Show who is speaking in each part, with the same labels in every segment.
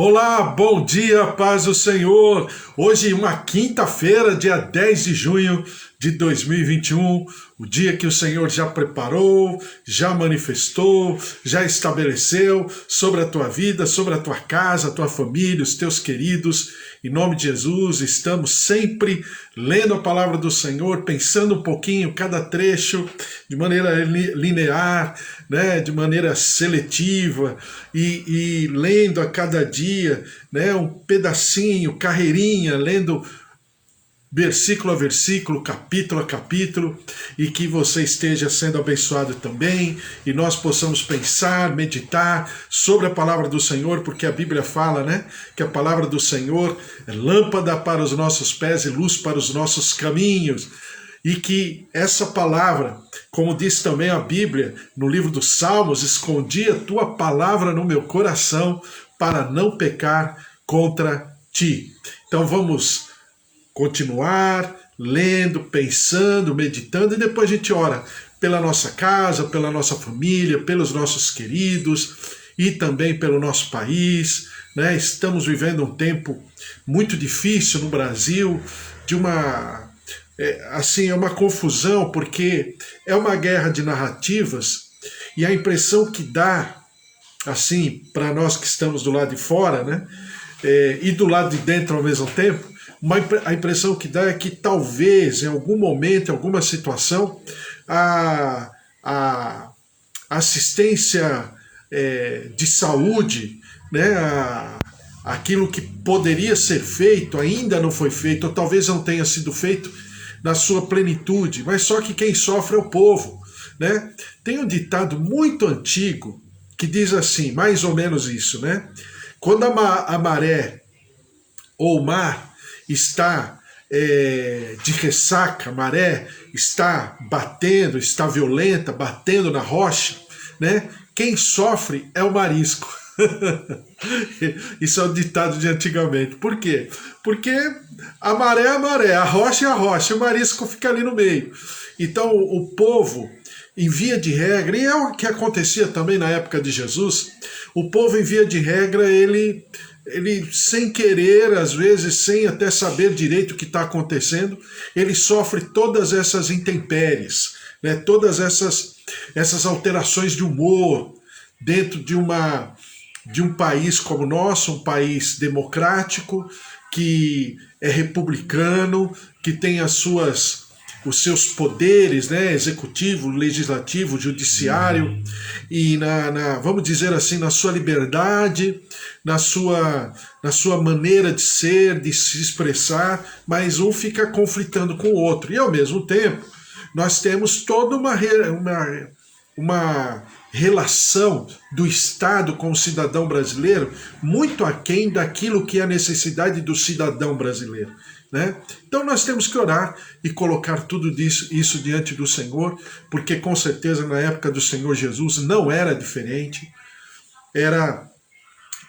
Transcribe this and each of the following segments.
Speaker 1: Olá, bom dia, paz do Senhor. Hoje, uma quinta-feira, dia 10 de junho de 2021, o dia que o Senhor já preparou, já manifestou, já estabeleceu sobre a tua vida, sobre a tua casa, a tua família, os teus queridos. Em nome de Jesus, estamos sempre lendo a palavra do Senhor, pensando um pouquinho cada trecho de maneira linear, né, de maneira seletiva e lendo a cada dia, né, um pedacinho, carreirinha, lendo versículo a versículo, capítulo a capítulo, e que você esteja sendo abençoado também, e nós possamos pensar, meditar sobre a palavra do Senhor, porque a Bíblia fala, né, que a palavra do Senhor é lâmpada para os nossos pés e luz para os nossos caminhos, e que essa palavra, como diz também a Bíblia, no livro dos Salmos, escondi a tua palavra no meu coração para não pecar contra ti. Então vamos continuar lendo, pensando, meditando, e depois a gente ora pela nossa casa, pela nossa família, pelos nossos queridos e também pelo nosso país, né? Estamos vivendo um tempo muito difícil no Brasil, de uma é uma confusão, porque é uma guerra de narrativas, e a impressão que dá, assim, para nós que estamos do lado de fora, né, e do lado de dentro ao mesmo tempo, a impressão que dá é que talvez, em algum momento, em alguma situação, a assistência de saúde, né, aquilo que poderia ser feito ainda não foi feito, ou talvez não tenha sido feito na sua plenitude, mas só que quem sofre é o povo, né? Tem um ditado muito antigo que diz assim, mais ou menos isso, né? Quando a maré ou o mar está de ressaca, a maré está batendo, está violenta, batendo na rocha, né? Quem sofre é o marisco. Isso é um ditado de antigamente. Por quê? Porque a maré é a maré, a rocha é a rocha, o marisco fica ali no meio. Então o povo, em via de regra, e é o que acontecia também na época de Jesus, o povo, em via de regra, ele sem querer, às vezes sem até saber direito o que está acontecendo, ele sofre todas essas intempéries, né? Todas essas alterações de humor dentro de um país como o nosso, um país democrático, que é republicano, que tem os seus poderes, né, executivo, legislativo, judiciário, e vamos dizer assim, na sua liberdade, na sua maneira de ser, de se expressar, mas um fica conflitando com o outro. E ao mesmo tempo, nós temos toda uma relação do Estado com o cidadão brasileiro muito aquém daquilo que é a necessidade do cidadão brasileiro, né? Então nós temos que orar e colocar tudo isso diante do Senhor, porque com certeza na época do Senhor Jesus não era diferente, era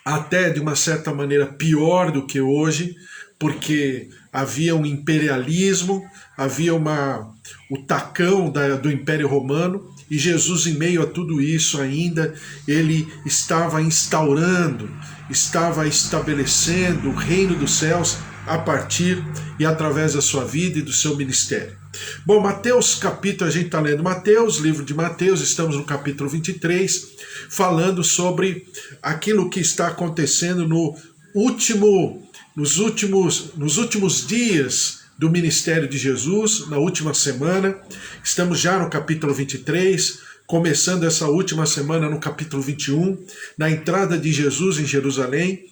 Speaker 1: até de uma certa maneira pior do que hoje, porque havia um imperialismo, havia o tacão do Império Romano, e Jesus, em meio a tudo isso ainda, ele estava instaurando, estava estabelecendo o reino dos céus a partir e através da sua vida e do seu ministério. Bom, Mateus capítulo, a gente está lendo Mateus, livro de Mateus, estamos no capítulo 23, falando sobre aquilo que está acontecendo nos últimos dias do ministério de Jesus, na última semana. Estamos já no capítulo 23, começando essa última semana no capítulo 21, na entrada de Jesus em Jerusalém,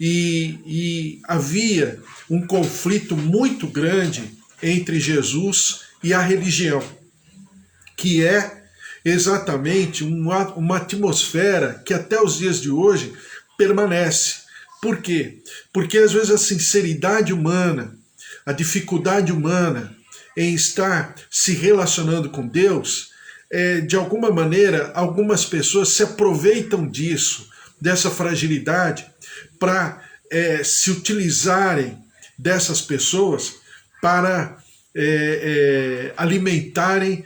Speaker 1: e havia um conflito muito grande entre Jesus e a religião, que é exatamente uma atmosfera que até os dias de hoje permanece. Por quê? Porque às vezes a sinceridade humana, a dificuldade humana em estar se relacionando com Deus, de alguma maneira, algumas pessoas se aproveitam disso, dessa fragilidade, para se utilizarem dessas pessoas para alimentarem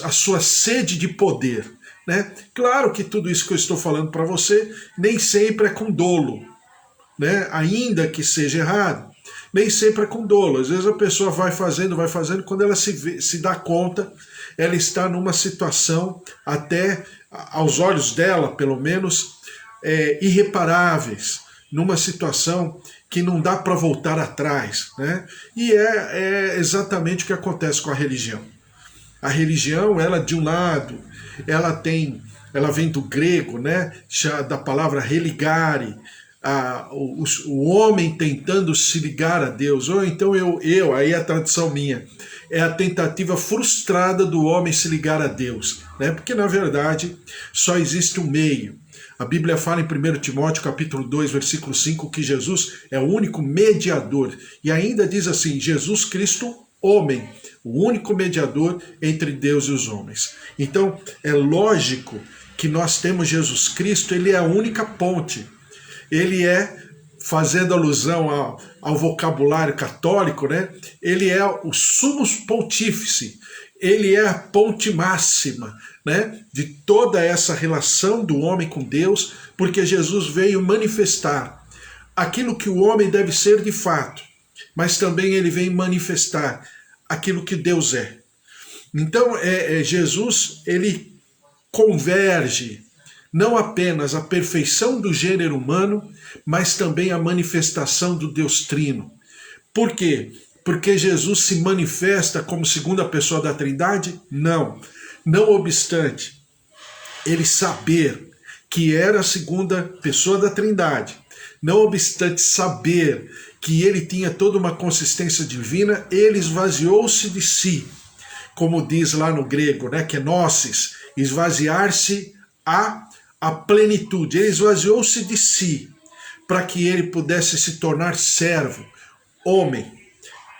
Speaker 1: a sua sede de poder, né? Claro que tudo isso que eu estou falando para você nem sempre é com dolo, né, ainda que seja errado, nem sempre é com dolo. Às vezes a pessoa vai fazendo, quando ela se dá conta, ela está numa situação, até aos olhos dela, pelo menos, irreparáveis, numa situação que não dá para voltar atrás, né? E é exatamente o que acontece com a religião. A religião, ela de um lado, ela vem do grego, né? Da palavra religare, o homem tentando se ligar a Deus, ou então aí é a tradução minha, é a tentativa frustrada do homem se ligar a Deus, né? Porque na verdade só existe um meio. A Bíblia fala em 1 Timóteo capítulo 2, versículo 5, que Jesus é o único mediador, e ainda diz assim, Jesus Cristo, homem, o único mediador entre Deus e os homens. Então é lógico que nós temos Jesus Cristo, ele é a única ponte. Ele é, fazendo alusão ao vocabulário católico, né? Ele é o summus pontífice, ele é a ponte máxima, né, de toda essa relação do homem com Deus, porque Jesus veio manifestar aquilo que o homem deve ser de fato, mas também ele vem manifestar aquilo que Deus é. Então, Jesus, ele converge não apenas a perfeição do gênero humano, mas também a manifestação do Deus Trino. Por quê? Porque Jesus se manifesta como segunda pessoa da Trindade? Não. Não obstante ele saber que era a segunda pessoa da Trindade, não obstante saber que ele tinha toda uma consistência divina, ele esvaziou-se de si, como diz lá no grego, né, kenosis, esvaziar-se a plenitude. Ele esvaziou-se de si, para que ele pudesse se tornar servo, homem,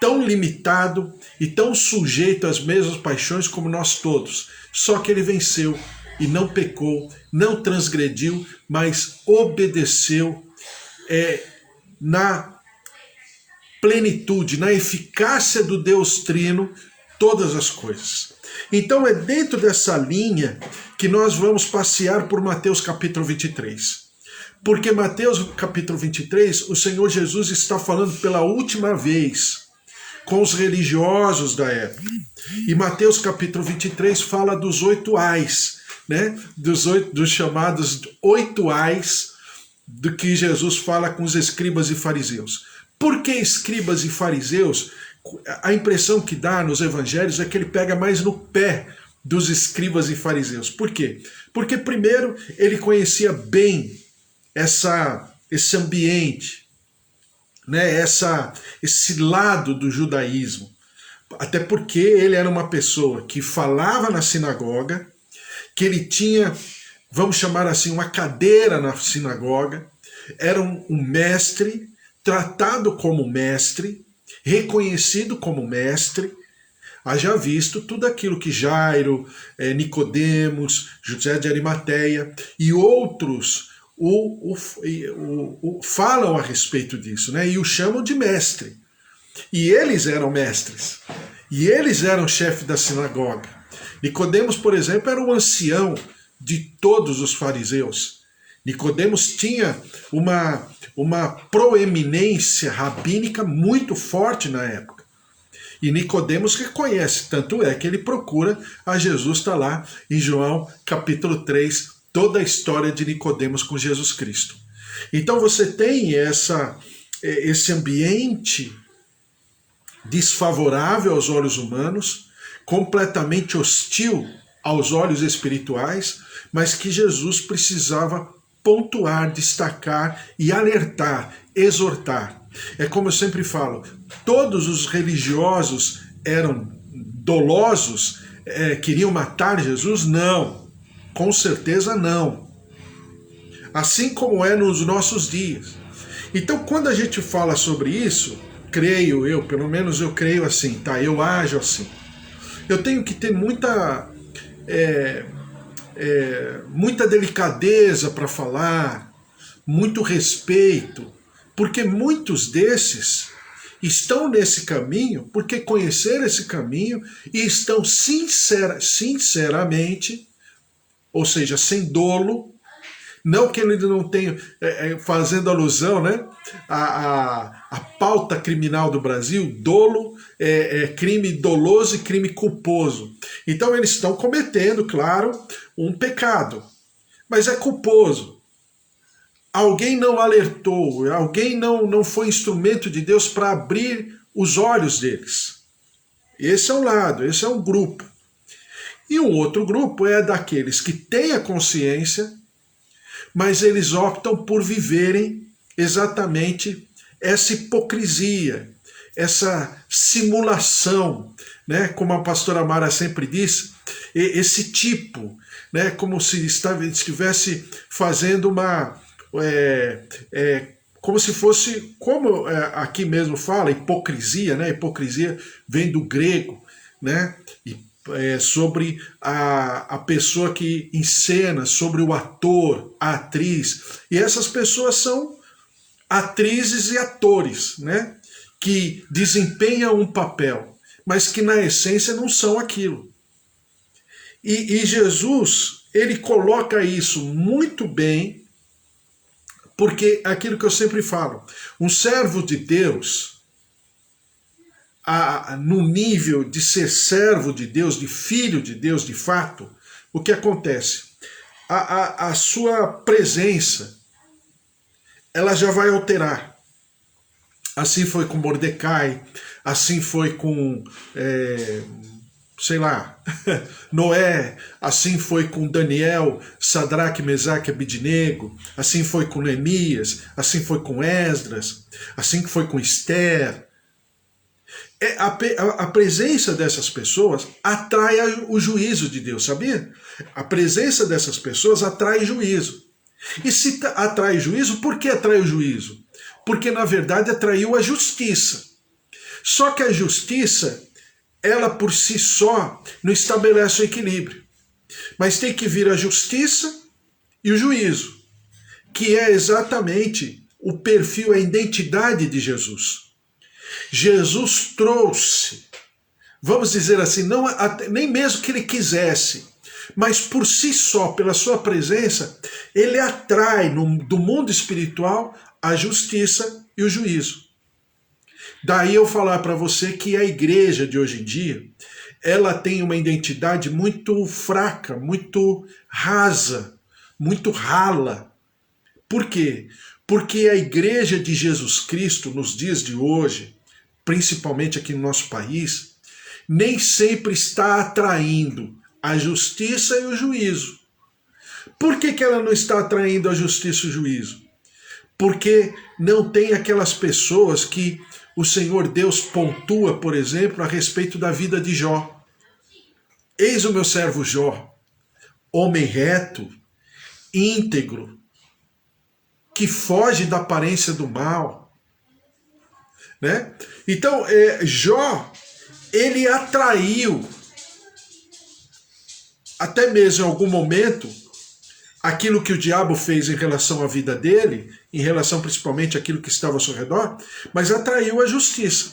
Speaker 1: tão limitado e tão sujeito às mesmas paixões como nós todos. Só que ele venceu e não pecou, não transgrediu, mas obedeceu na plenitude, na eficácia do Deus Trino, todas as coisas. Então é dentro dessa linha que nós vamos passear por Mateus capítulo 23. Porque Mateus capítulo 23, o Senhor Jesus está falando pela última vez com os religiosos da época. E Mateus capítulo 23 fala dos 8 ais, né? Dos chamados 8 ais do que Jesus fala com os escribas e fariseus. Por que escribas e fariseus? A impressão que dá nos evangelhos é que ele pega mais no pé dos escribas e fariseus. Por quê? Porque primeiro ele conhecia bem esse ambiente, né, esse lado do judaísmo. Até porque ele era uma pessoa que falava na sinagoga, que ele tinha, vamos chamar assim, uma cadeira na sinagoga, era um mestre, tratado como mestre, reconhecido como mestre, haja visto tudo aquilo que Jairo, Nicodemos, José de Arimateia e outros falam a respeito disso, né? E o chamam de mestre. E eles eram mestres. E eles eram chefe da sinagoga. Nicodemos, por exemplo, era o ancião de todos os fariseus. Nicodemos tinha uma proeminência rabínica muito forte na época. E Nicodemos reconhece, tanto é que ele procura a Jesus, está lá em João capítulo 3, toda a história de Nicodemos com Jesus Cristo. Então você tem esse ambiente desfavorável aos olhos humanos, completamente hostil aos olhos espirituais, mas que Jesus precisava pontuar, destacar e alertar, exortar. É como eu sempre falo, todos os religiosos eram dolosos, queriam matar Jesus? Não. Com certeza não. Assim como é nos nossos dias. Então, quando a gente fala sobre isso, creio eu, pelo menos eu creio assim, tá? Eu ajo assim. Eu tenho que ter muita delicadeza para falar, muito respeito, porque muitos desses estão nesse caminho, porque conheceram esse caminho e estão sinceramente, ou seja, sem dolo, não que ele não tenha, fazendo alusão, né, a pauta criminal do Brasil, dolo, crime doloso e crime culposo. Então eles estão cometendo, claro, um pecado, mas é culposo. Alguém não alertou, alguém não foi instrumento de Deus para abrir os olhos deles. Esse é um lado, esse é um grupo. E um outro grupo é daqueles que têm a consciência, mas eles optam por viverem exatamente essa hipocrisia, essa simulação, né? Como a pastora Mara sempre diz, esse tipo, né? Como se estivesse fazendo uma... como se fosse, como aqui mesmo fala, hipocrisia, né? Hipocrisia vem do grego, né? Sobre a pessoa que encena, sobre o ator, a atriz. E essas pessoas são atrizes e atores, né? Que desempenham um papel, mas que na essência não são aquilo. E Jesus, ele coloca isso muito bem, porque aquilo que eu sempre falo, um servo de Deus, no nível de ser servo de Deus, de filho de Deus de fato, o que acontece? A sua presença, ela já vai alterar. Assim foi com Mordecai, assim foi com, sei lá, Noé, assim foi com Daniel, Sadraque, Mesaque e Abidnego, assim foi com Neemias, assim foi com Esdras, assim que foi com Esther. A presença dessas pessoas atrai o juízo de Deus, sabia? A presença dessas pessoas atrai juízo. E se atrai juízo, por que atrai o juízo? Porque, na verdade, atraiu a justiça. Só que a justiça, ela por si só, não estabelece o equilíbrio. Mas tem que vir a justiça e o juízo, que é exatamente o perfil, a identidade de Jesus. Jesus trouxe, vamos dizer assim, não, nem mesmo que ele quisesse, mas por si só, pela sua presença, ele atrai do mundo espiritual a justiça e o juízo. Daí eu falar para você que a igreja de hoje em dia, ela tem uma identidade muito fraca, muito rasa, muito rala. Por quê? Porque a igreja de Jesus Cristo, nos dias de hoje, principalmente aqui no nosso país, nem sempre está atraindo a justiça e o juízo. Por que ela não está atraindo a justiça e o juízo? Porque não tem aquelas pessoas que o Senhor Deus pontua, por exemplo, a respeito da vida de Jó. Eis o meu servo Jó, homem reto, íntegro, que foge da aparência do mal, né? Então, Jó, ele atraiu, até mesmo em algum momento, aquilo que o diabo fez em relação à vida dele, em relação principalmente àquilo que estava ao seu redor, mas atraiu a justiça,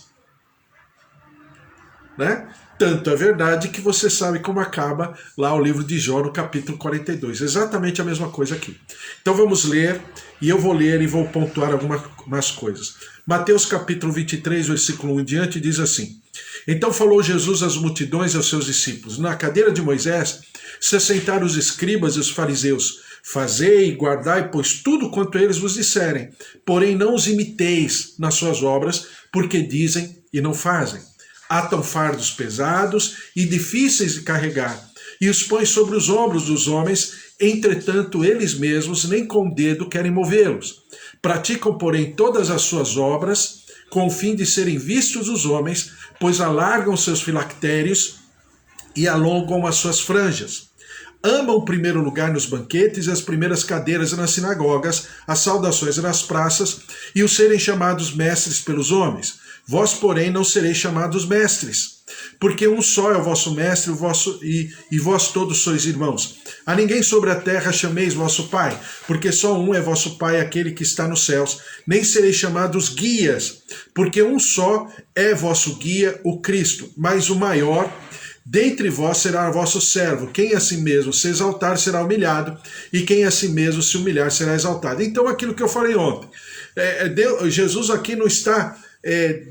Speaker 1: né? Tanto é verdade que você sabe como acaba lá o livro de Jó no capítulo 42. Exatamente a mesma coisa aqui. Então vamos ler, e eu vou ler e vou pontuar algumas coisas. Mateus capítulo 23, versículo 1 em diante, diz assim: Então falou Jesus às multidões e aos seus discípulos: Na cadeira de Moisés se assentaram os escribas e os fariseus. Fazei e guardai, pois tudo quanto eles vos disserem, porém não os imiteis nas suas obras, porque dizem e não fazem. Atam fardos pesados e difíceis de carregar, e os põem sobre os ombros dos homens, entretanto eles mesmos nem com o dedo querem movê-los. Praticam, porém, todas as suas obras, com o fim de serem vistos os homens, pois alargam seus filactérios e alongam as suas franjas. Amam o primeiro lugar nos banquetes e as primeiras cadeiras nas sinagogas, as saudações nas praças e os serem chamados mestres pelos homens. Vós, porém, não sereis chamados mestres, porque um só é o vosso mestre e vós todos sois irmãos. A ninguém sobre a terra chameis vosso Pai, porque só um é vosso Pai, aquele que está nos céus. Nem sereis chamados guias, porque um só é vosso guia, o Cristo, mas o maior Dentre vós será vosso servo. Quem a si mesmo se exaltar será humilhado, e quem a si mesmo se humilhar será exaltado. Então, aquilo que eu falei ontem, Jesus aqui não está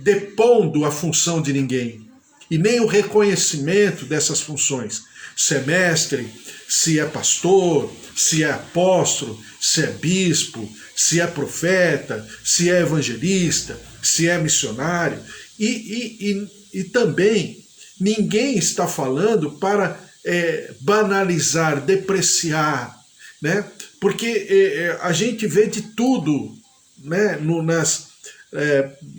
Speaker 1: depondo a função de ninguém, e nem o reconhecimento dessas funções. Se é mestre, se é pastor, se é apóstolo, se é bispo, se é profeta, se é evangelista, se é missionário. E também ninguém está falando para banalizar, depreciar, né? Porque a gente vê de tudo, né?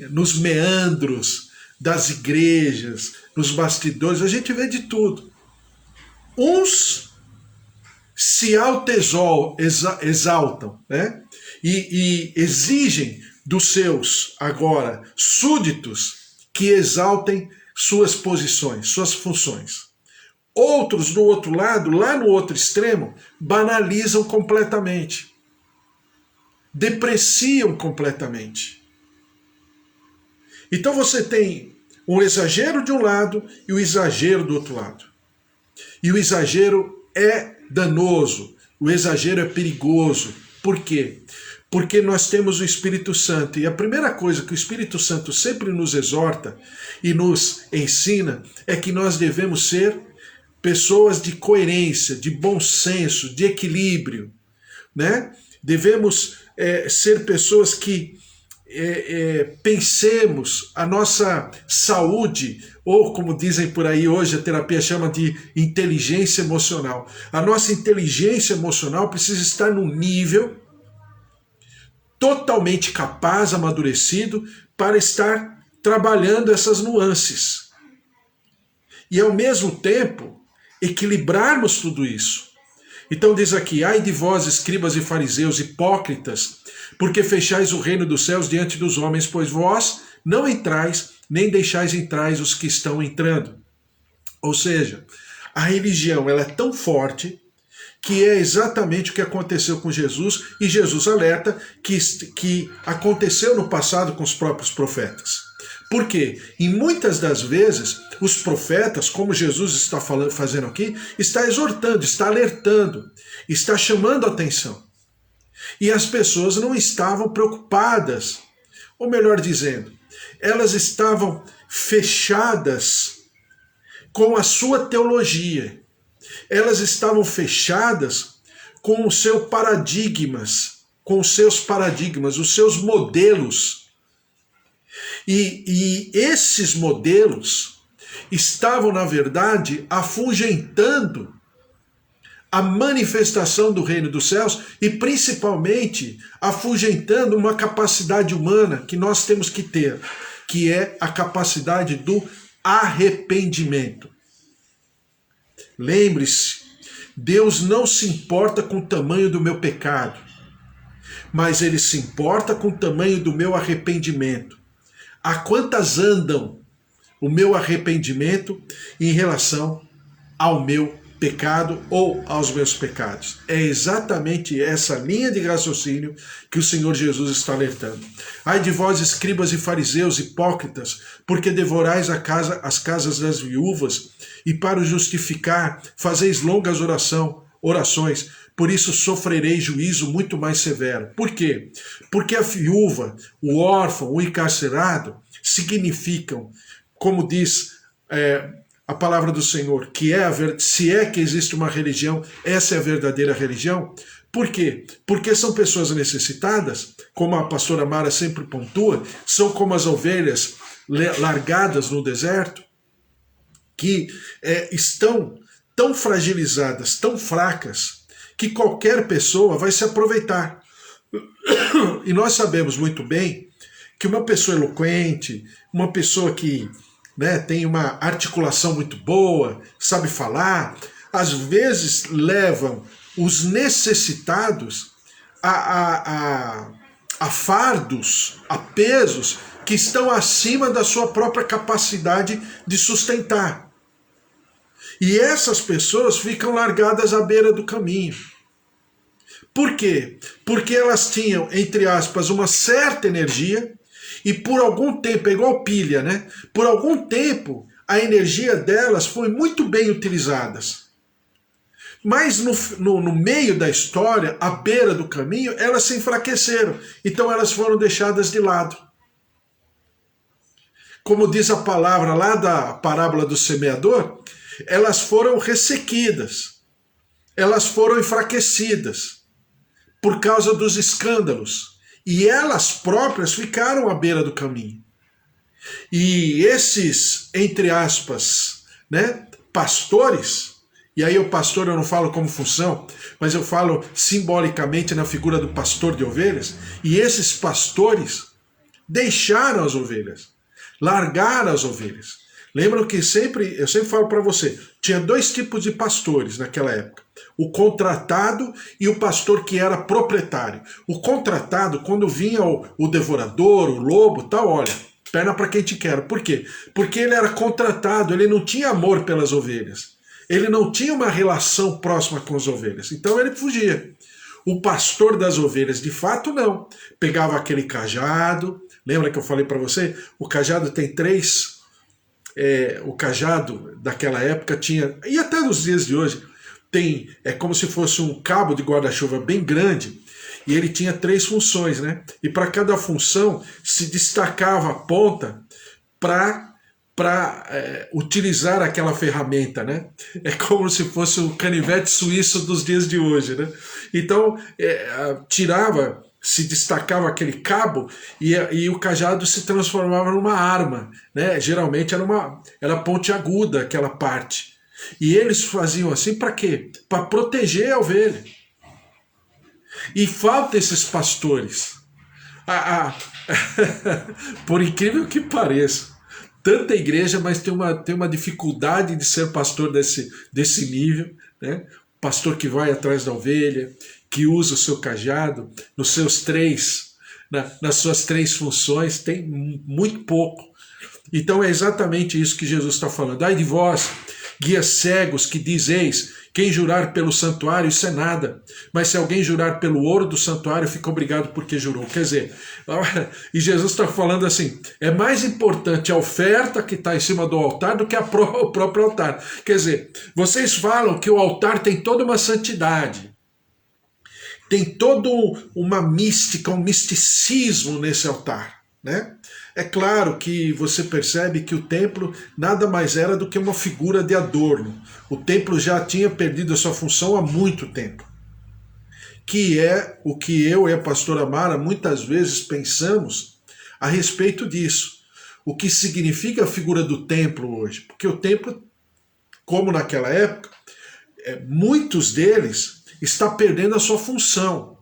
Speaker 1: Nos meandros das igrejas, nos bastidores, a gente vê de tudo. Uns se exaltam, né? E exigem dos seus, agora, súditos que exaltem suas posições, suas funções. Outros, do outro lado, lá no outro extremo, banalizam completamente. Depreciam completamente. Então você tem um exagero de um lado e o exagero do outro lado. E o exagero é danoso, o exagero é perigoso. Por quê? Porque nós temos o Espírito Santo, e a primeira coisa que o Espírito Santo sempre nos exorta e nos ensina é que nós devemos ser pessoas de coerência, de bom senso, de equilíbrio, né? Devemos ser pessoas que pensemos a nossa saúde, ou como dizem por aí hoje, a terapia chama de inteligência emocional. A nossa inteligência emocional precisa estar num nível totalmente capaz, amadurecido, para estar trabalhando essas nuances. E ao mesmo tempo, equilibrarmos tudo isso. Então diz aqui, ai de vós, escribas e fariseus, hipócritas, porque fechais o reino dos céus diante dos homens, pois vós não entrais, nem deixais entrar os que estão entrando. Ou seja, a religião ela é tão forte que é exatamente o que aconteceu com Jesus, e Jesus alerta que aconteceu no passado com os próprios profetas. Por quê? E muitas das vezes, os profetas, como Jesus está fazendo aqui, está exortando, está alertando, está chamando a atenção. E as pessoas não estavam preocupadas, ou melhor dizendo, elas estavam fechadas com a sua teologia. Elas estavam fechadas com os seus paradigmas, os seus modelos. E esses modelos estavam, na verdade, afugentando a manifestação do reino dos céus e, principalmente, afugentando uma capacidade humana que nós temos que ter, que é a capacidade do arrependimento. Lembre-se, Deus não se importa com o tamanho do meu pecado, mas Ele se importa com o tamanho do meu arrependimento. A quantas andam o meu arrependimento em relação ao meu pecado ou aos meus pecados? É exatamente essa linha de raciocínio que o Senhor Jesus está alertando. Ai de vós, escribas e fariseus, hipócritas, porque devorais as casas das viúvas, e para o justificar fazeis longas orações, por isso sofrereis juízo muito mais severo. Por quê? Porque a viúva, o órfão, o encarcerado significam, como diz a palavra do Senhor, que se é que existe uma religião, essa é a verdadeira religião. Por quê? Porque são pessoas necessitadas, como a pastora Mara sempre pontua, são como as ovelhas largadas no deserto, que estão tão fragilizadas, tão fracas, que qualquer pessoa vai se aproveitar. E nós sabemos muito bem que uma pessoa eloquente, uma pessoa que tem uma articulação muito boa, sabe falar, às vezes levam os necessitados a fardos, a pesos que estão acima da sua própria capacidade de sustentar. E essas pessoas ficam largadas à beira do caminho. Por quê? Porque elas tinham, entre aspas, uma certa energia, e por algum tempo, é igual pilha, né? Por algum tempo, a energia delas foi muito bem utilizada. Mas no meio da história, à beira do caminho, elas se enfraqueceram. Então elas foram deixadas de lado. Como diz a palavra lá da parábola do semeador, elas foram ressequidas. Elas foram enfraquecidas por causa dos escândalos. E elas próprias ficaram à beira do caminho. E esses, entre aspas, né, pastores, e aí o pastor eu não falo como função, mas eu falo simbolicamente na figura do pastor de ovelhas, e esses pastores deixaram as ovelhas, largaram as ovelhas. Lembram que eu sempre falo para você, tinha dois tipos de pastores naquela época. O contratado e o pastor que era proprietário. O contratado, quando vinha o devorador, o lobo, tal, olha, perna para quem te quer. Por quê? Porque ele era contratado, ele não tinha amor pelas ovelhas. Ele não tinha uma relação próxima com as ovelhas. Então ele fugia. O pastor das ovelhas, de fato, não. Pegava aquele cajado. Lembra que eu falei para você? O cajado tem três... o cajado daquela época tinha... E até nos dias de hoje, é como se fosse um cabo de guarda-chuva bem grande. E ele tinha três funções, né? E para cada função se destacava a ponta para utilizar aquela ferramenta, né? É como se fosse o canivete suíço dos dias de hoje, né? Então, se destacava aquele cabo e o cajado se transformava numa arma, né? Geralmente era pontiaguda aquela parte. E eles faziam assim para quê? Para proteger a ovelha. E falta esses pastores. Por incrível que pareça, tanta igreja, mas tem uma dificuldade de ser pastor desse nível, né? Pastor que vai atrás da ovelha, que usa o seu cajado nas suas três funções, tem muito pouco. Então é exatamente isso que Jesus está falando. Ai de vós, guias cegos, que dizeis, quem jurar pelo santuário, isso é nada. Mas se alguém jurar pelo ouro do santuário, fica obrigado porque jurou. Quer dizer, e Jesus está falando assim, é mais importante a oferta que está em cima do altar do que o próprio altar. Quer dizer, vocês falam que o altar tem toda uma santidade. Tem toda uma mística, um misticismo nesse altar, né? É claro que você percebe que o templo nada mais era do que uma figura de adorno. O templo já tinha perdido a sua função há muito tempo. Que é o que eu e a pastora Mara muitas vezes pensamos a respeito disso. O que significa a figura do templo hoje? Porque o templo, como naquela época, muitos deles está perdendo a sua função.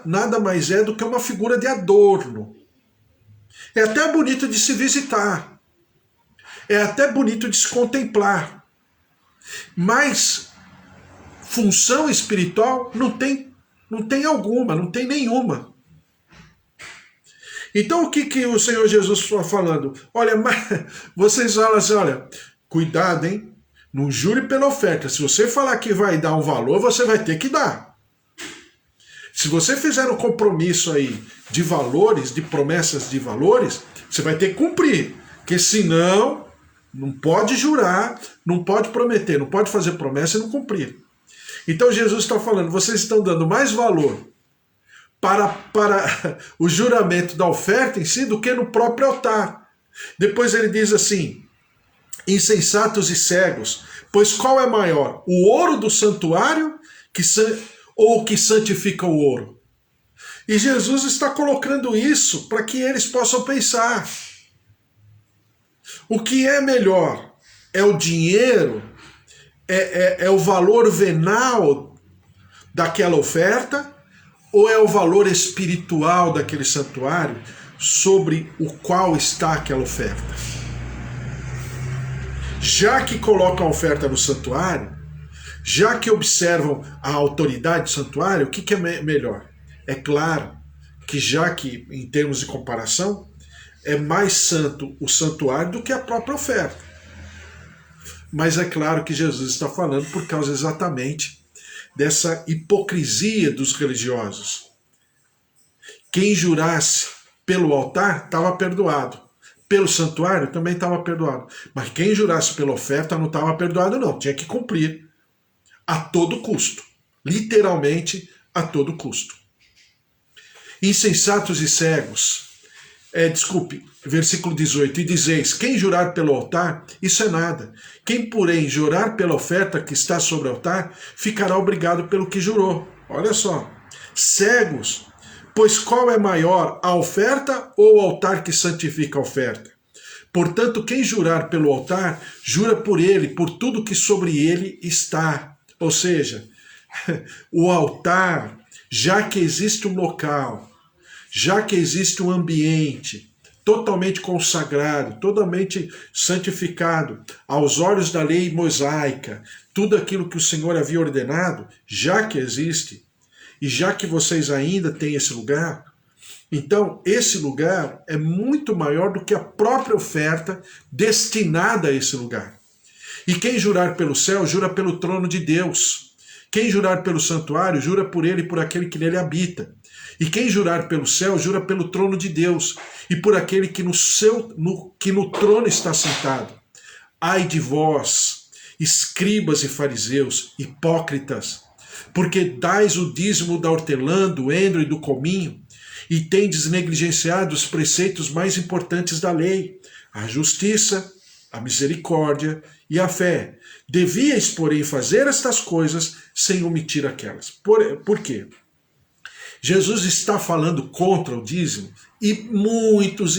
Speaker 1: Nada mais é do que uma figura de adorno. É até bonito de se visitar. É até bonito de se contemplar. Mas função espiritual não tem alguma, não tem nenhuma. Então o que o Senhor Jesus está falando? Olha, vocês falam assim, olha, cuidado, hein? Não jure pela oferta. Se você falar que vai dar um valor, você vai ter que dar. Se você fizer um compromisso aí de valores, de promessas de valores, você vai ter que cumprir. Porque senão, não pode jurar, não pode prometer, não pode fazer promessa e não cumprir. Então Jesus está falando, vocês estão dando mais valor para o juramento da oferta em si do que no próprio altar. Depois ele diz assim, insensatos e cegos, pois qual é maior, o ouro do santuário ou o que santifica o ouro? E Jesus está colocando isso para que eles possam pensar. O que é melhor? É o dinheiro? É o valor venal daquela oferta? Ou é o valor espiritual daquele santuário sobre o qual está aquela oferta? Já que colocam a oferta no santuário, já que observam a autoridade do santuário, o que é melhor? É claro que já que, em termos de comparação, é mais santo o santuário do que a própria oferta. Mas é claro que Jesus está falando por causa exatamente dessa hipocrisia dos religiosos. Quem jurasse pelo altar estava perdoado. pelo santuário também estava perdoado. Mas quem jurasse pela oferta não estava perdoado, não. Tinha que cumprir a todo custo. Literalmente, a todo custo. Insensatos e cegos. Versículo 18. E dizeis, quem jurar pelo altar, isso é nada. Quem, porém, jurar pela oferta que está sobre o altar, ficará obrigado pelo que jurou. Olha só. Cegos. Pois qual é maior, a oferta ou o altar que santifica a oferta? Portanto, quem jurar pelo altar, jura por ele, por tudo que sobre ele está. Ou seja, o altar, já que existe um local, já que existe um ambiente totalmente consagrado, totalmente santificado, aos olhos da lei mosaica, tudo aquilo que o Senhor havia ordenado, já que existe, e já que vocês ainda têm esse lugar, então esse lugar é muito maior do que a própria oferta destinada a esse lugar. E quem jurar pelo céu, jura pelo trono de Deus. Quem jurar pelo santuário, jura por ele e por aquele que nele habita. E quem jurar pelo céu, jura pelo trono de Deus e por aquele que no trono está sentado. Ai de vós, escribas e fariseus, hipócritas, porque dais o dízimo da hortelã, do endro e do cominho, e tendes negligenciado os preceitos mais importantes da lei, a justiça, a misericórdia e a fé. Devíeis, porém, fazer estas coisas sem omitir aquelas. Por quê? Jesus está falando contra o dízimo e muitos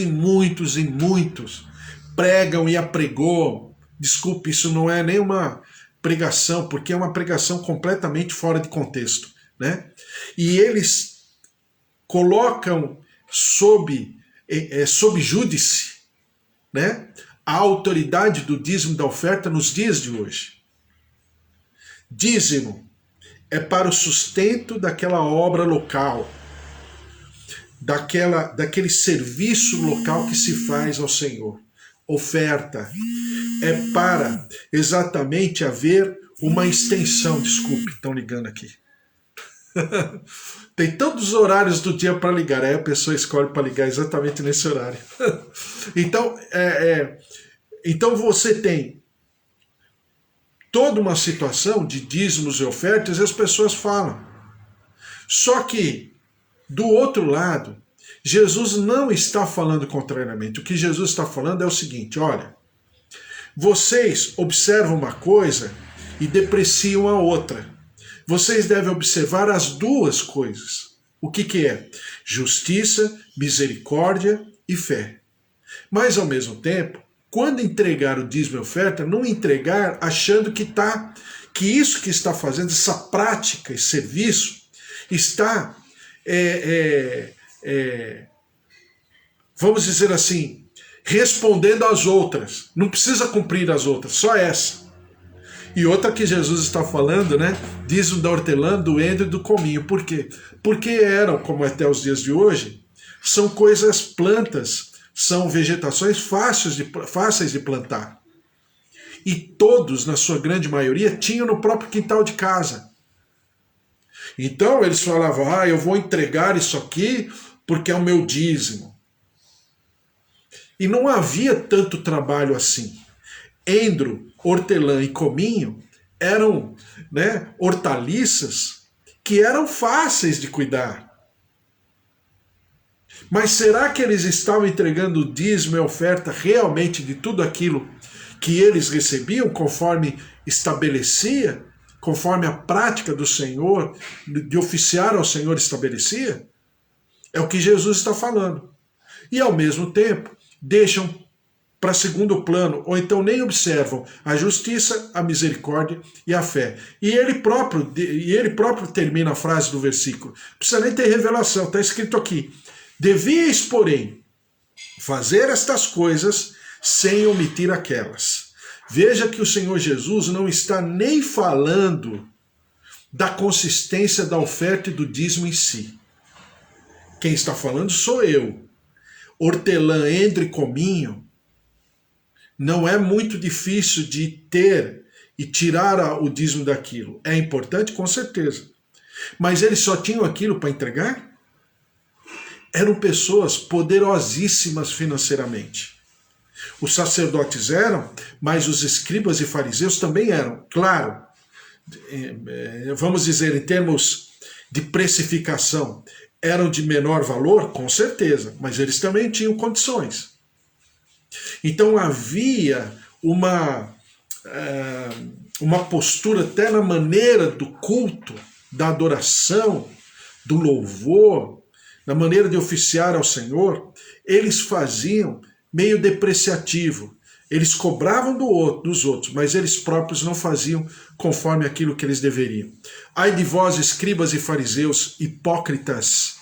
Speaker 1: pregam e apregoam. Desculpe, isso não é nem uma pregação, porque é uma pregação completamente fora de contexto, né? E eles colocam sob júdice, né, a autoridade do dízimo da oferta nos dias de hoje. Dízimo é para o sustento daquela obra local, daquele serviço local que se faz ao Senhor. Oferta é para exatamente haver uma extensão. Desculpe, estão ligando aqui. Tem todos os horários do dia para ligar, aí a pessoa escolhe para ligar exatamente nesse horário. Então você tem toda uma situação de dízimos e ofertas e as pessoas falam. Só que, do outro lado, Jesus não está falando contrariamente. O que Jesus está falando é o seguinte, olha, vocês observam uma coisa e depreciam a outra. Vocês devem observar as duas coisas. O que é? Justiça, misericórdia e fé. Mas, ao mesmo tempo, quando entregar o dízimo e oferta, não entregar achando que isso que está fazendo, essa prática, esse serviço, está, vamos dizer assim, respondendo às outras. Não precisa cumprir as outras, só essa. E outra que Jesus está falando, né? Dízimo da hortelã, do endro e do cominho. Por quê? Porque eram, como até os dias de hoje, são plantas, são vegetações fáceis de plantar. E todos, na sua grande maioria, tinham no próprio quintal de casa. Então eles falavam, eu vou entregar isso aqui porque é o meu dízimo. E não havia tanto trabalho assim. Endro, hortelã e cominho eram, né, hortaliças que eram fáceis de cuidar. Mas será que eles estavam entregando o dízimo e a oferta realmente de tudo aquilo que eles recebiam, conforme estabelecia, conforme a prática do Senhor, de oficiar ao Senhor estabelecia? É o que Jesus está falando. E ao mesmo tempo, deixam para segundo plano, ou então nem observam a justiça, a misericórdia e a fé. E ele próprio termina a frase do versículo. Não precisa nem ter revelação, está escrito aqui. Devíeis, porém, fazer estas coisas sem omitir aquelas. Veja que o Senhor Jesus não está nem falando da consistência da oferta e do dízimo em si. Quem está falando sou eu. Hortelã, endro e cominho não é muito difícil de ter e tirar o dízimo daquilo. É importante, com certeza. Mas eles só tinham aquilo para entregar? Eram pessoas poderosíssimas financeiramente. Os sacerdotes eram, mas os escribas e fariseus também eram. Claro, vamos dizer, em termos de precificação, eram de menor valor? Com certeza, mas eles também tinham condições. Então havia uma postura até na maneira do culto, da adoração, do louvor, na maneira de oficiar ao Senhor, eles faziam meio depreciativo. Eles cobravam dos outros, mas eles próprios não faziam conforme aquilo que eles deveriam. Ai de vós, escribas e fariseus, hipócritas,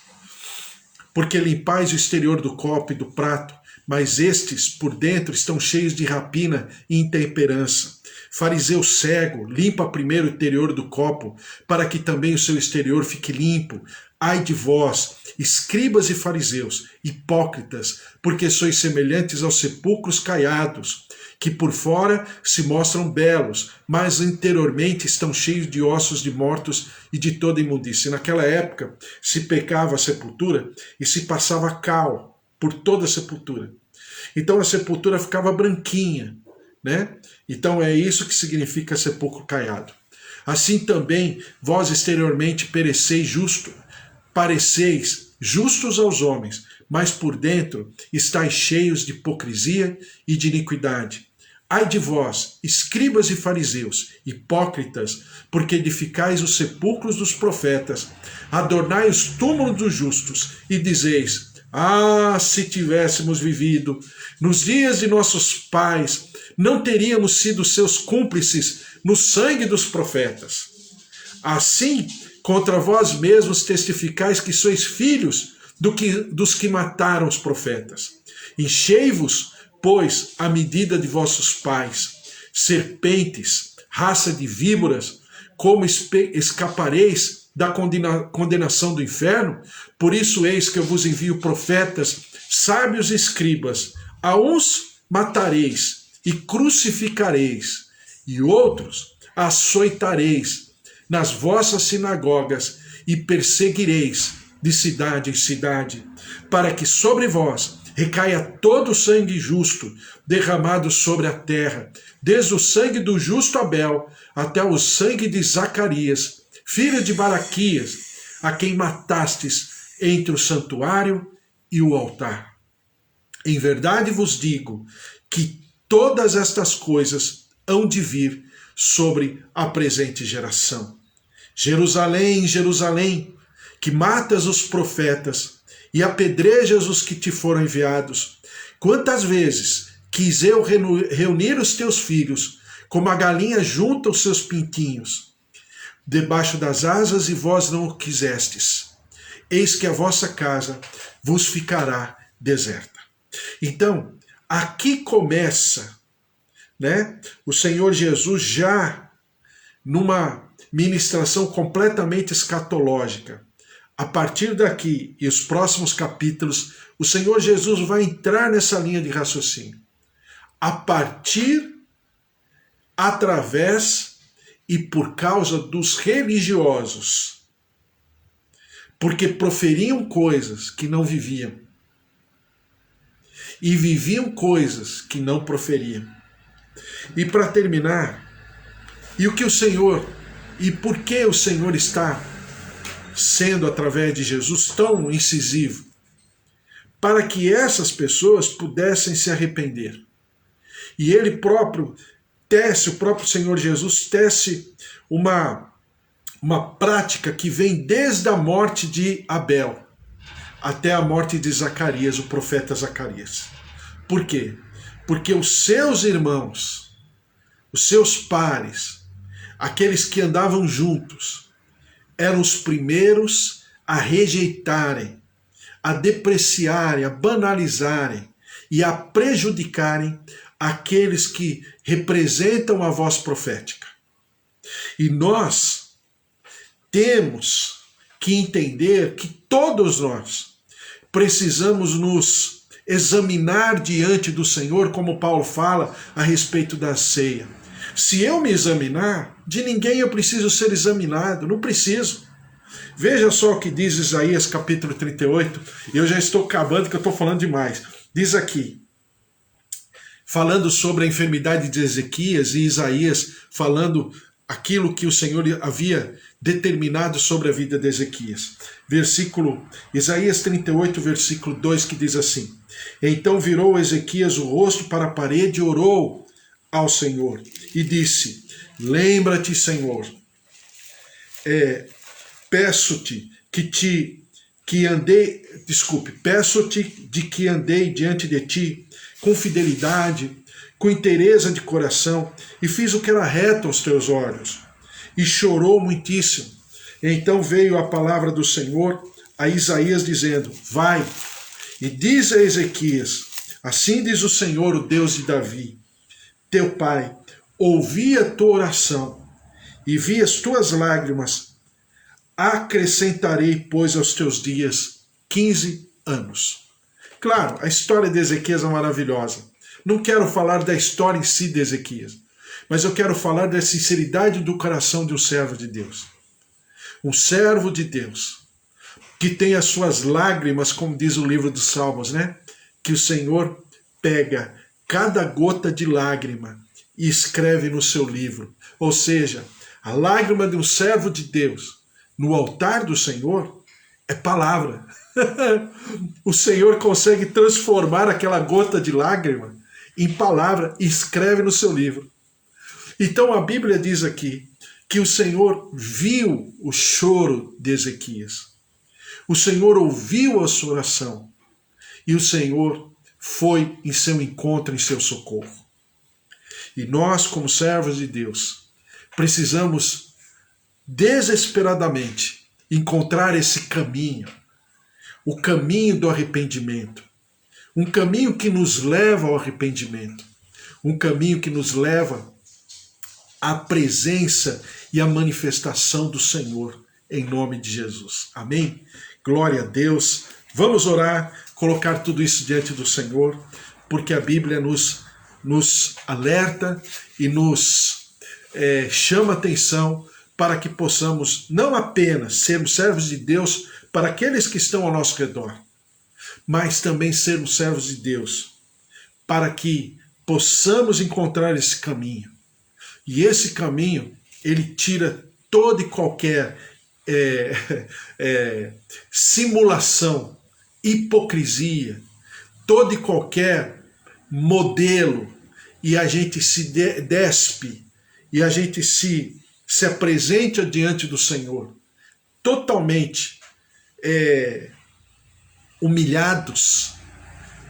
Speaker 1: porque limpais o exterior do copo e do prato, mas estes por dentro estão cheios de rapina e intemperança. Fariseu cego, limpa primeiro o interior do copo, para que também o seu exterior fique limpo. Ai de vós, escribas e fariseus, hipócritas, porque sois semelhantes aos sepulcros caiados, que por fora se mostram belos, mas interiormente estão cheios de ossos de mortos e de toda imundícia. Naquela época se pecava a sepultura e se passava cal por toda a sepultura. Então a sepultura ficava branquinha, né? Então é isso que significa sepulcro caiado. Assim também vós exteriormente pareceis justos aos homens, mas por dentro estáis cheios de hipocrisia e de iniquidade. Ai de vós, escribas e fariseus, hipócritas, porque edificais os sepulcros dos profetas, adornai os túmulos dos justos, e dizeis: ah, se tivéssemos vivido nos dias de nossos pais, não teríamos sido seus cúmplices no sangue dos profetas. Assim, contra vós mesmos testificais que sois filhos dos que mataram os profetas. Enchei-vos, pois, a medida de vossos pais, serpentes, raça de víboras, como escapareis da condenação do inferno? Por isso eis que eu vos envio profetas, sábios e escribas. A uns matareis e crucificareis, e outros açoitareis nas vossas sinagogas e perseguireis de cidade em cidade, para que sobre vós recaia todo o sangue justo derramado sobre a terra, desde o sangue do justo Abel até o sangue de Zacarias, filho de Baraquias, a quem matastes entre o santuário e o altar. Em verdade vos digo que todas estas coisas hão de vir sobre a presente geração. Jerusalém, Jerusalém, que matas os profetas e apedrejas os que te foram enviados, quantas vezes quis eu reunir os teus filhos, como a galinha junta os seus pintinhos, debaixo das asas, e vós não o quisestes. Eis que a vossa casa vos ficará deserta. Então, aqui começa, né, o Senhor Jesus já numa ministração completamente escatológica. A partir daqui e os próximos capítulos, o Senhor Jesus vai entrar nessa linha de raciocínio. A partir, através e por causa dos religiosos, porque proferiam coisas que não viviam e viviam coisas que não proferiam. E para terminar, e o que o Senhor, e por que o Senhor está sendo, através de Jesus, tão incisivo? Para que essas pessoas pudessem se arrepender. E ele próprio o próprio Senhor Jesus tece uma prática que vem desde a morte de Abel até a morte de Zacarias, o profeta Zacarias. Por quê? Porque os seus irmãos, os seus pares, aqueles que andavam juntos, eram os primeiros a rejeitarem, a depreciarem, a banalizarem e a prejudicarem aqueles que representam a voz profética. E nós temos que entender que todos nós precisamos nos examinar diante do Senhor, como Paulo fala a respeito da ceia. Se eu me examinar, de ninguém eu preciso ser examinado, não preciso. Veja só o que diz Isaías capítulo 38, eu já estou acabando que eu estou falando demais. Diz aqui: falando sobre a enfermidade de Ezequias, e Isaías falando aquilo que o Senhor havia determinado sobre a vida de Ezequias. Isaías 38, versículo 2, que diz assim: Então virou Ezequias o rosto para a parede e orou ao Senhor e disse: Lembra-te, Senhor, peço-te de que andei diante de ti com fidelidade, com inteireza de coração, e fiz o que era reto aos teus olhos. E chorou muitíssimo. Então veio a palavra do Senhor a Isaías dizendo: Vai e diz a Ezequias: Assim diz o Senhor, o Deus de Davi, teu pai, ouvi a tua oração e vi as tuas lágrimas. Acrescentarei, pois, aos teus dias 15 anos. Claro, a história de Ezequias é maravilhosa. Não quero falar da história em si de Ezequias, mas eu quero falar da sinceridade do coração de um servo de Deus. Um servo de Deus que tem as suas lágrimas, como diz o livro dos Salmos, né? Que o Senhor pega cada gota de lágrima e escreve no seu livro. Ou seja, a lágrima de um servo de Deus no altar do Senhor é palavra. O Senhor consegue transformar aquela gota de lágrima em palavra e escreve no seu livro. Então a Bíblia diz aqui que o Senhor viu o choro de Ezequias. O Senhor ouviu a sua oração e o Senhor foi em seu encontro, em seu socorro. E nós, como servos de Deus, precisamos desesperadamente encontrar esse caminho, o caminho do arrependimento, um caminho que nos leva ao arrependimento, um caminho que nos leva à presença e à manifestação do Senhor, em nome de Jesus. Amém? Glória a Deus. Vamos orar, colocar tudo isso diante do Senhor, porque a Bíblia nos alerta e nos chama atenção para que possamos não apenas sermos servos de Deus para aqueles que estão ao nosso redor, mas também sermos servos de Deus para que possamos encontrar esse caminho. E esse caminho, ele tira toda e qualquer simulação, hipocrisia, todo e qualquer modelo, e a gente se despe, e a gente se apresenta diante do Senhor, totalmente humilhados,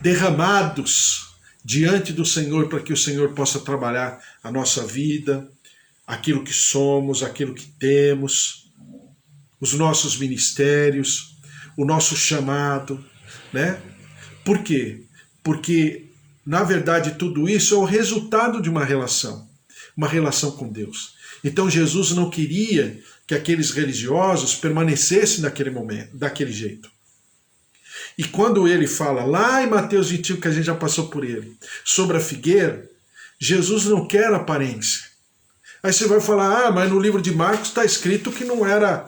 Speaker 1: derramados diante do Senhor, para que o Senhor possa trabalhar a nossa vida, aquilo que somos, aquilo que temos, os nossos ministérios, o nosso chamado, né? Por quê? Porque, na verdade, tudo isso é o resultado de uma relação com Deus. Então Jesus não queria que aqueles religiosos permanecessem naquele momento, daquele jeito. E quando ele fala lá em Mateus 21, que a gente já passou por ele, sobre a figueira, Jesus não quer aparência. Aí você vai falar, mas no livro de Marcos está escrito que não era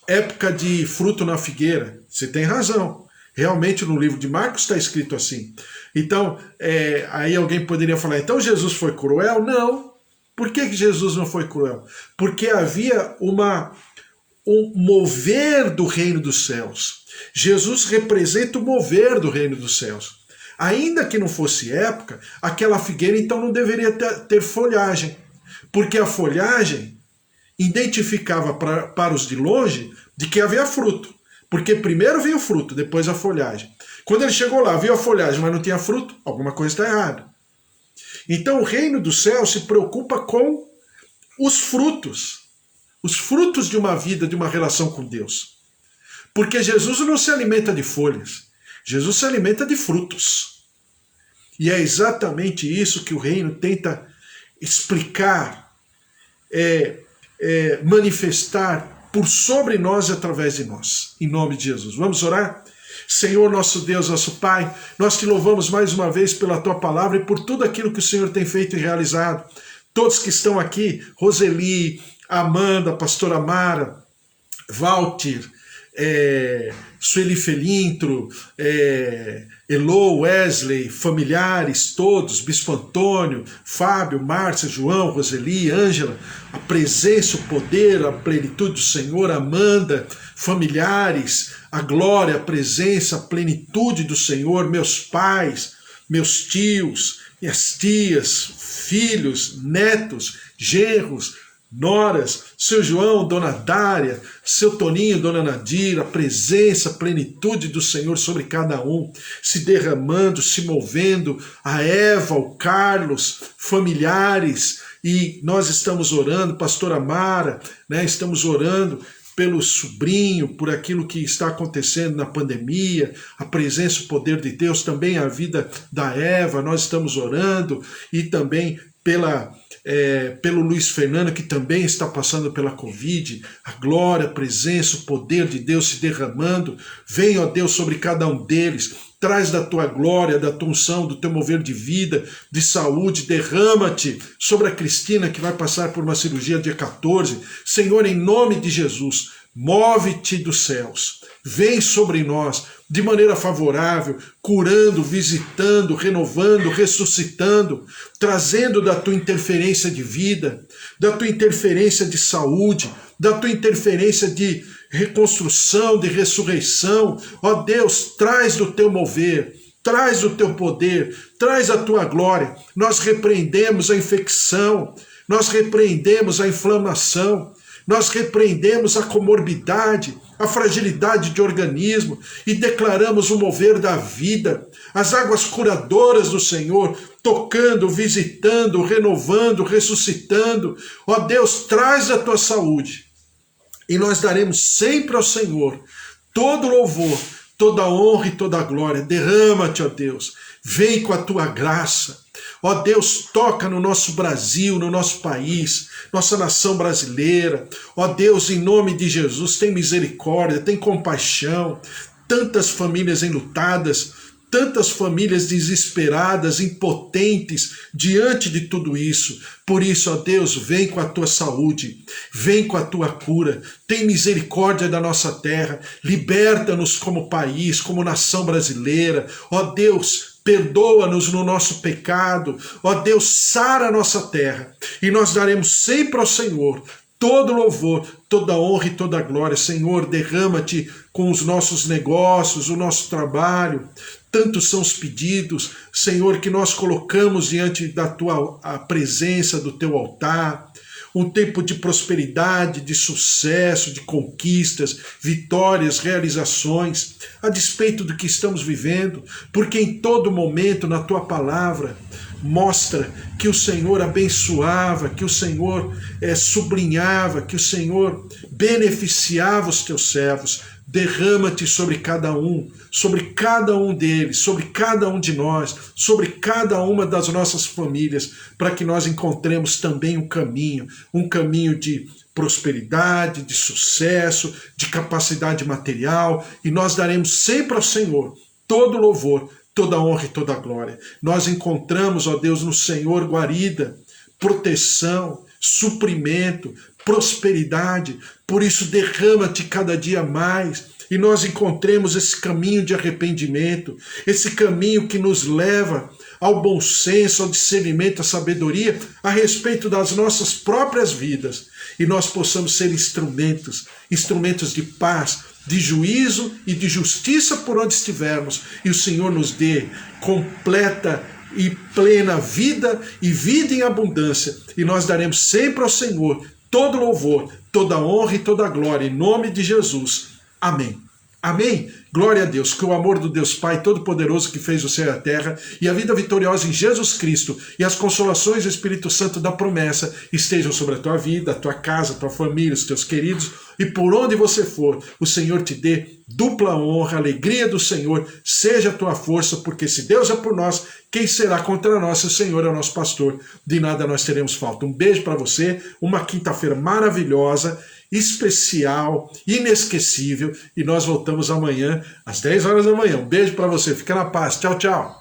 Speaker 1: época de fruto na figueira. Você tem razão. Realmente no livro de Marcos está escrito assim. Então, aí alguém poderia falar, então Jesus foi cruel? Não. Por que Jesus não foi cruel? Porque havia um mover do reino dos céus. Jesus representa o mover do reino dos céus. Ainda que não fosse época, aquela figueira então não deveria ter folhagem. Porque a folhagem identificava para os de longe de que havia fruto. Porque primeiro veio o fruto, depois a folhagem. Quando ele chegou lá, viu a folhagem, mas não tinha fruto, alguma coisa está errada. Então o reino do céu se preocupa com os frutos de uma vida, de uma relação com Deus. Porque Jesus não se alimenta de folhas, Jesus se alimenta de frutos. E é exatamente isso que o reino tenta explicar, manifestar por sobre nós e através de nós. Em nome de Jesus. Vamos orar? Senhor, nosso Deus, nosso Pai, nós te louvamos mais uma vez pela tua palavra e por tudo aquilo que o Senhor tem feito e realizado. Todos que estão aqui, Roseli, Amanda, pastora Mara, Walter, Sueli Felintro, Elo, Wesley, familiares todos, Bispo Antônio, Fábio, Márcia, João, Roseli, Ângela, a presença, o poder, a plenitude do Senhor, Amanda, familiares, a glória, a presença, a plenitude do Senhor, meus pais, meus tios, minhas tias, filhos, netos, genros, noras, seu João, dona Dária, seu Toninho, dona Nadira, a presença, a plenitude do Senhor sobre cada um, se derramando, se movendo, a Eva, o Carlos, familiares, e nós estamos orando, pastora Mara, né, estamos orando pelo sobrinho, por aquilo que está acontecendo na pandemia, a presença, o poder de Deus, também a vida da Eva, nós estamos orando, e também pelo Luiz Fernando, que também está passando pela Covid, a glória, a presença, o poder de Deus se derramando, vem, ó Deus, sobre cada um deles, traz da tua glória, da tua unção, do teu mover de vida, de saúde, derrama-te sobre a Cristina, que vai passar por uma cirurgia dia 14, Senhor, em nome de Jesus, move-te dos céus, vem sobre nós, de maneira favorável, curando, visitando, renovando, ressuscitando, trazendo da tua interferência de vida, da tua interferência de saúde, da tua interferência de reconstrução, de ressurreição. Ó Deus, traz do teu mover, traz o teu poder, traz a tua glória. Nós repreendemos a infecção, nós repreendemos a inflamação, nós repreendemos a comorbidade, a fragilidade de organismo e declaramos o mover da vida, as águas curadoras do Senhor, tocando, visitando, renovando, ressuscitando. Ó Deus, traz a tua saúde e nós daremos sempre ao Senhor todo louvor, toda honra e toda glória. Derrama-te, ó Deus, vem com a tua graça. Ó Deus, toca no nosso Brasil, no nosso país, nossa nação brasileira. Ó Deus, em nome de Jesus, tem misericórdia, tem compaixão. Tantas famílias enlutadas, tantas famílias desesperadas, impotentes diante de tudo isso. Por isso, ó Deus, vem com a tua saúde, vem com a tua cura, tem misericórdia da nossa terra, liberta-nos como país, como nação brasileira. Ó Deus, perdoa-nos no nosso pecado, ó Deus, sara a nossa terra, e nós daremos sempre ao Senhor todo louvor, toda honra e toda glória. Senhor, derrama-te com os nossos negócios, o nosso trabalho. Tantos são os pedidos, Senhor, que nós colocamos diante da tua presença, do teu altar. Um tempo de prosperidade, de sucesso, de conquistas, vitórias, realizações, a despeito do que estamos vivendo, porque em todo momento na tua palavra mostra que o Senhor abençoava, que o Senhor sublinhava, que o Senhor beneficiava os teus servos. Derrama-te sobre cada um deles, sobre cada um de nós, sobre cada uma das nossas famílias, para que nós encontremos também um caminho de prosperidade, de sucesso, de capacidade material, e nós daremos sempre ao Senhor todo louvor, toda honra e toda glória. Nós encontramos, ó Deus, no Senhor guarida, proteção, suprimento, prosperidade. Por isso derrama-te cada dia mais e nós encontremos esse caminho de arrependimento, esse caminho que nos leva ao bom senso, ao discernimento, à sabedoria a respeito das nossas próprias vidas, e nós possamos ser instrumentos de paz, de juízo e de justiça por onde estivermos, e o Senhor nos dê completa e plena vida e vida em abundância, e nós daremos sempre ao Senhor todo louvor, toda honra e toda glória, em nome de Jesus. Amém. Amém? Glória a Deus, que o amor do Deus Pai Todo-Poderoso que fez o céu e a terra, e a vida vitoriosa em Jesus Cristo, e as consolações do Espírito Santo da promessa estejam sobre a tua vida, a tua casa, a tua família, os teus queridos, e por onde você for, o Senhor te dê dupla honra, alegria do Senhor, seja a tua força, porque se Deus é por nós, quem será contra nós? Se o Senhor é o nosso pastor, de nada nós teremos falta. Um beijo para você, uma quinta-feira maravilhosa, especial, inesquecível, e nós voltamos amanhã às 10 horas da manhã. Um beijo para você, fica na paz, tchau, tchau.